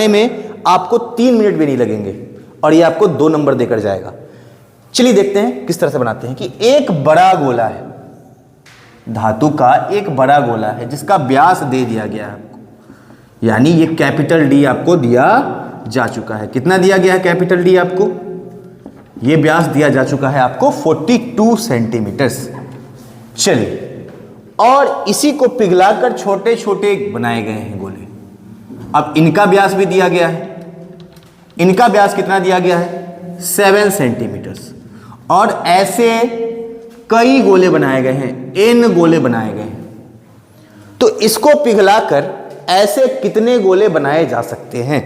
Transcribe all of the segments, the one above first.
में आपको 3 मिनट भी नहीं लगेंगे और ये आपको 2 नंबर देकर जाएगा। चलिए देखते हैं किस तरह से बनाते हैं कि एक बड़ा गोला है, धातु का एक बड़ा गोला है जिसका व्यास दे दिया गया है आपको, यानी ये कैपिटल डी आपको दिया जा चुका है। कितना दिया गया है कैपिटल डी आपको? ये व्यास दिया जा चुका है आपको 42 सेंटीमीटर। चलिए, और इसी को पिघलाकर छोटे छोटे बनाए गए हैं गोले। अब इनका व्यास भी दिया गया है, इनका व्यास कितना दिया गया है? 7 सेंटीमीटर। और ऐसे कई गोले बनाए गए हैं, n गोले बनाए गए हैं। तो इसको पिघलाकर ऐसे कितने गोले बनाए जा सकते हैं?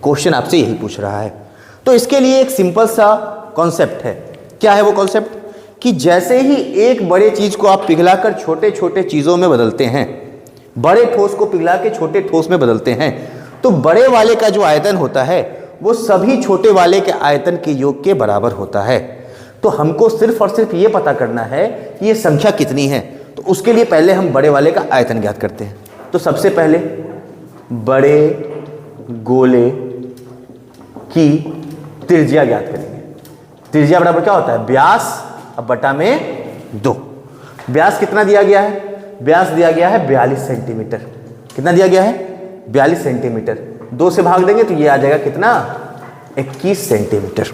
क्वेश्चन आपसे यही पूछ रहा है। तो इसके लिए एक सिंपल सा कॉन्सेप्ट है। क्या है वो कॉन्सेप्ट? कि जैसे ही एक बड़े चीज को आप पिघलाकर छोटे छोटे चीजों में बदलते हैं, बड़े ठोस को पिघला के छोटे ठोस में बदलते हैं, तो बड़े वाले का जो आयतन होता है वो सभी छोटे वाले के आयतन के योग के बराबर होता है। तो हमको सिर्फ और सिर्फ ये पता करना है कि ये संख्या कितनी है। तो उसके लिए पहले हम बड़े वाले का आयतन ज्ञात करते हैं। तो सबसे पहले बड़े गोले की त्रिज्या ज्ञात करेंगे। त्रिज्या बराबर क्या होता है? व्यास अब बटा में 2। व्यास कितना दिया गया है? व्यास दिया गया है 42 सेंटीमीटर। कितना दिया गया है? 42 सेंटीमीटर। 2 से भाग देंगे तो ये आ जाएगा कितना? 21 सेंटीमीटर।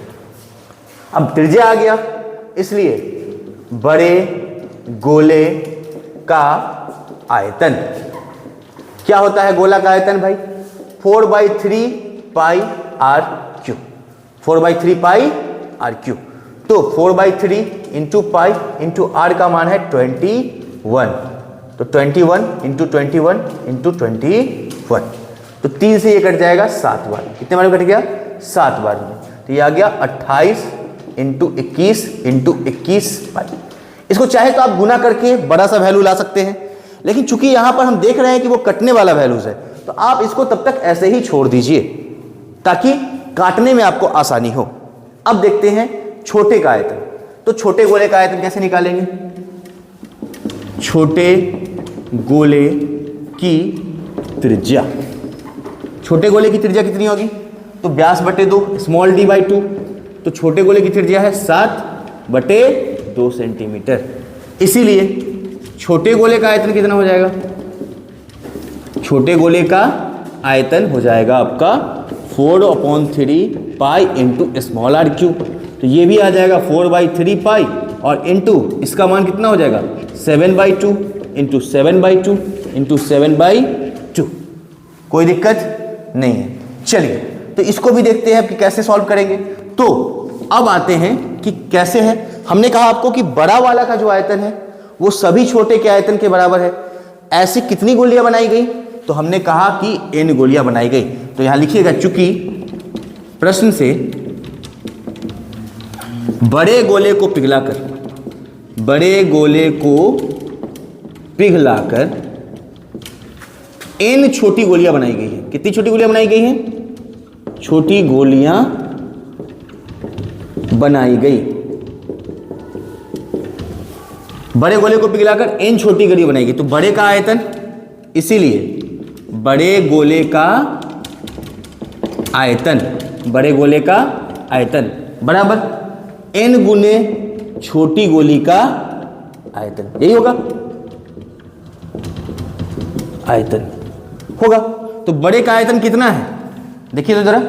अब त्रिज्या आ गया, इसलिए बड़े गोले का आयतन क्या होता है? गोला का आयतन भाई 4/3 pi r cube. 4/3 pi r cube. तो 4/3 इंटू पाई इंटू आर का मान है 21। तो 21 इंटू 21 इंटू 21। तो 3 से ये कट जाएगा 7 बार। कितने बार में कट गया? 7 बार में। तो ये आ गया 28 इंटू 21 इंटू 21 पाई। इसको चाहे तो आप गुना करके बड़ा सा वैल्यू ला सकते हैं, लेकिन चूंकि यहां पर हम देख रहे हैं कि वो कटने वाला वैल्यूज है, तो आप इसको तब तक ऐसे ही छोड़ दीजिए ताकि काटने में आपको आसानी हो। अब देखते हैं छोटे का आयतन। तो छोटे गोले का आयतन कैसे निकालेंगे? छोटे गोले की त्रिज्या, छोटे गोले की त्रिज्या कितनी होगी? तो व्यास बटे 2 स्मॉल d बाई 2। तो छोटे गोले की त्रिज्या है 7/2 सेंटीमीटर। इसीलिए छोटे गोले का आयतन कितना हो जाएगा? छोटे गोले का आयतन हो जाएगा आपका 4/3 pi into small r cube. तो ये भी आ जाएगा 4/3 पाई और इंटू इसका मान कितना हो जाएगा? 7/2 इंटू 7/2 इंटू 7/2। कोई दिक्कत नहीं है। चलिए, तो इसको भी देखते हैं कि कैसे सॉल्व करेंगे। तो अब आते हैं कि कैसे है। हमने कहा आपको कि बड़ा वाला का जो आयतन है वो सभी छोटे के आयतन के बराबर है। ऐसी कितनी गोलियां बनाई गई? तो हमने कहा कि n गोलियां बनाई गई। तो यहां लिखिएगा, चूंकि प्रश्न से बड़े गोले को पिघलाकर, बड़े गोले को पिघलाकर n छोटी गोलियां बनाई गई है। कितनी छोटी गोलियां बनाई गई हैं? छोटी गोलियां बनाई गई। बड़े गोले को पिघलाकर n छोटी गोली बनाई गई। तो बड़े का आयतन, इसीलिए बड़े गोले का आयतन, बड़े गोले का आयतन बराबर n गुने छोटी गोली का आयतन। यही होगा आयतन होगा। तो बड़े का आयतन कितना है? देखिए तो जरा,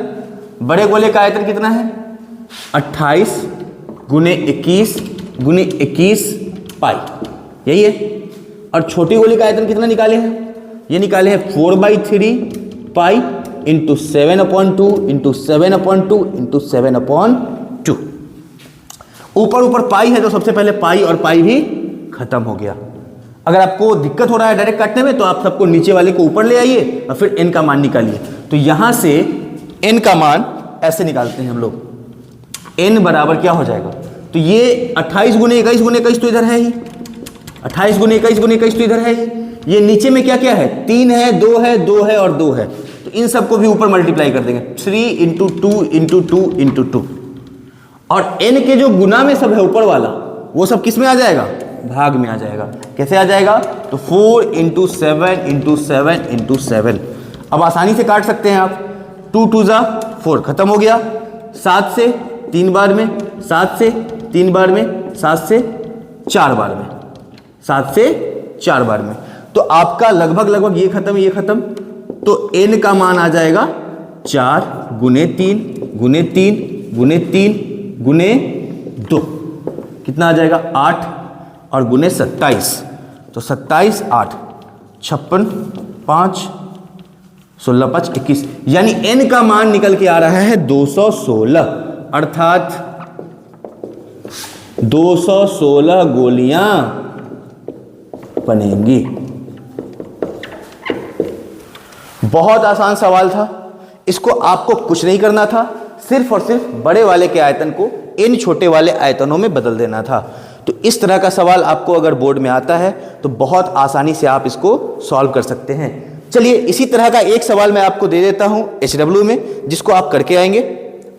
बड़े गोले का आयतन कितना है? 28 गुने 21 गुने 21 पाई, यही है। और छोटी गोली का आयतन कितना निकाले हैं? ये निकाले हैं 4/3 पाई इंटू 7/2 इंटू 7/2 इंटू 7/2। ऊपर ऊपर पाई है तो सबसे पहले पाई और पाई भी खत्म हो गया। अगर आपको दिक्कत हो रहा है डायरेक्ट काटने में, तो आप सबको नीचे वाले को ऊपर ले आइए और फिर n का मान निकालिए। तो यहां से n का मान ऐसे निकालते हैं हम लोग। n बराबर क्या हो जाएगा? तो ये 28 गुने 21 गुने 21 तो इधर है ही, 28 गुने 21 गुने 21 तो इधर है ही। ये नीचे में क्या क्या है? 3 है, 2 है, 2 है और 2 है। तो इन सबको भी ऊपर मल्टीप्लाई कर देंगे। 3 इंटू 2 इंटू 2 इंटू 2। और n के जो गुना में सब है ऊपर वाला, वो सब किस में आ जाएगा? भाग में आ जाएगा। कैसे आ जाएगा? तो 4 इंटू 7 इंटू 7 इंटू 7। अब आसानी से काट सकते हैं आप। 2 2 जा 4 खत्म हो गया। 7 से 3 बार में, 7 से 3 बार में, 7 से 4 बार में, 7 से 4 बार में। तो आपका लगभग ये खत्म, ये खत्म, तो n का मान आ जाएगा 4 गुने 3 गुने 3 गुने 3 गुने 2, कितना आ जाएगा 8 और गुने 27, तो 27 8 56 5 16 5 21, यानी n का मान निकल के आ रहा है 216, अर्थात 216 गोलियां बनेंगी। बहुत आसान सवाल था, इसको आपको कुछ नहीं करना था, सिर्फ और सिर्फ बड़े वाले के आयतन को इन छोटे वाले आयतनों में बदल देना था। तो इस तरह का सवाल आपको अगर बोर्ड में आता है तो बहुत आसानी से आप इसको सॉल्व कर सकते हैं। चलिए इसी तरह का एक सवाल मैं आपको दे देता हूं HW में, जिसको आप करके आएंगे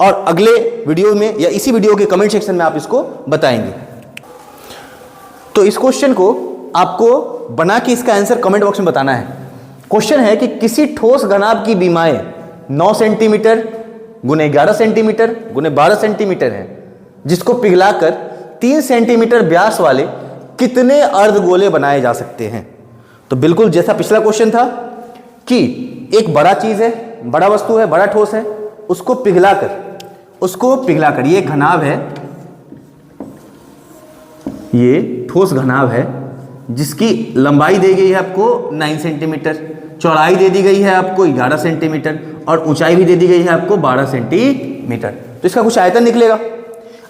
और अगले वीडियो में या इसी वीडियो के कमेंट सेक्शन में आप इसको बताएंगे। तो इस क्वेश्चन को आपको बना के इसका आंसर कमेंट बॉक्स में बताना है। क्वेश्चन है कि किसी ठोस घनाभ की बीमाएं 9 सेंटीमीटर गुने 11 सेंटीमीटर गुने 12 सेंटीमीटर है, जिसको पिघलाकर 3 सेंटीमीटर व्यास वाले कितने अर्धगोले बनाए जा सकते हैं। तो बिल्कुल जैसा पिछला क्वेश्चन था कि एक बड़ा चीज है, बड़ा वस्तु है, बड़ा ठोस है, उसको पिघलाकर ये घनाभ है, ये ठोस घनाभ है जिसकी लंबाई दी गई है आपको 9 सेंटीमीटर, चौड़ाई दे दी गई है आपको 11 सेंटीमीटर और ऊंचाई भी दे दी गई है आपको 12 सेंटीमीटर। तो इसका कुछ आयतन निकलेगा।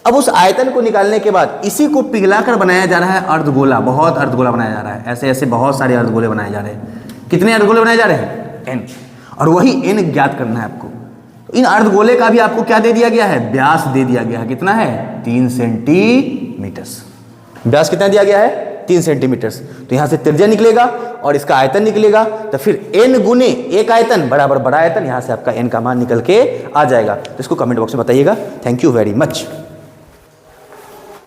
अब उस आयतन को निकालने के बाद इसी को पिघलाकर बनाया जा रहा है अर्धगोला, बहुत अर्धगोला बनाया जा रहा है, ऐसे ऐसे बहुत सारे अर्धगोले बनाए जा रहे हैं। कितने अर्धगोले बनाए जा रहे हैं? n, और वही n ज्ञात करना है आपको। इन अर्धगोले का भी आपको क्या दे दिया गया है? व्यास दे दिया गया है। कितना है? 3 सेंटीमीटर। व्यास कितना दिया गया है? 3 सेंटीमीटर। तो यहां से त्रिज्या निकलेगा और इसका आयतन निकलेगा, तो फिर n गुने एक आयतन बराबर बड़ा आयतन, यहां से आपका n का मान निकल के आ जाएगा। तो इसको कमेंट बॉक्स में बताइएगा। Thank you very much.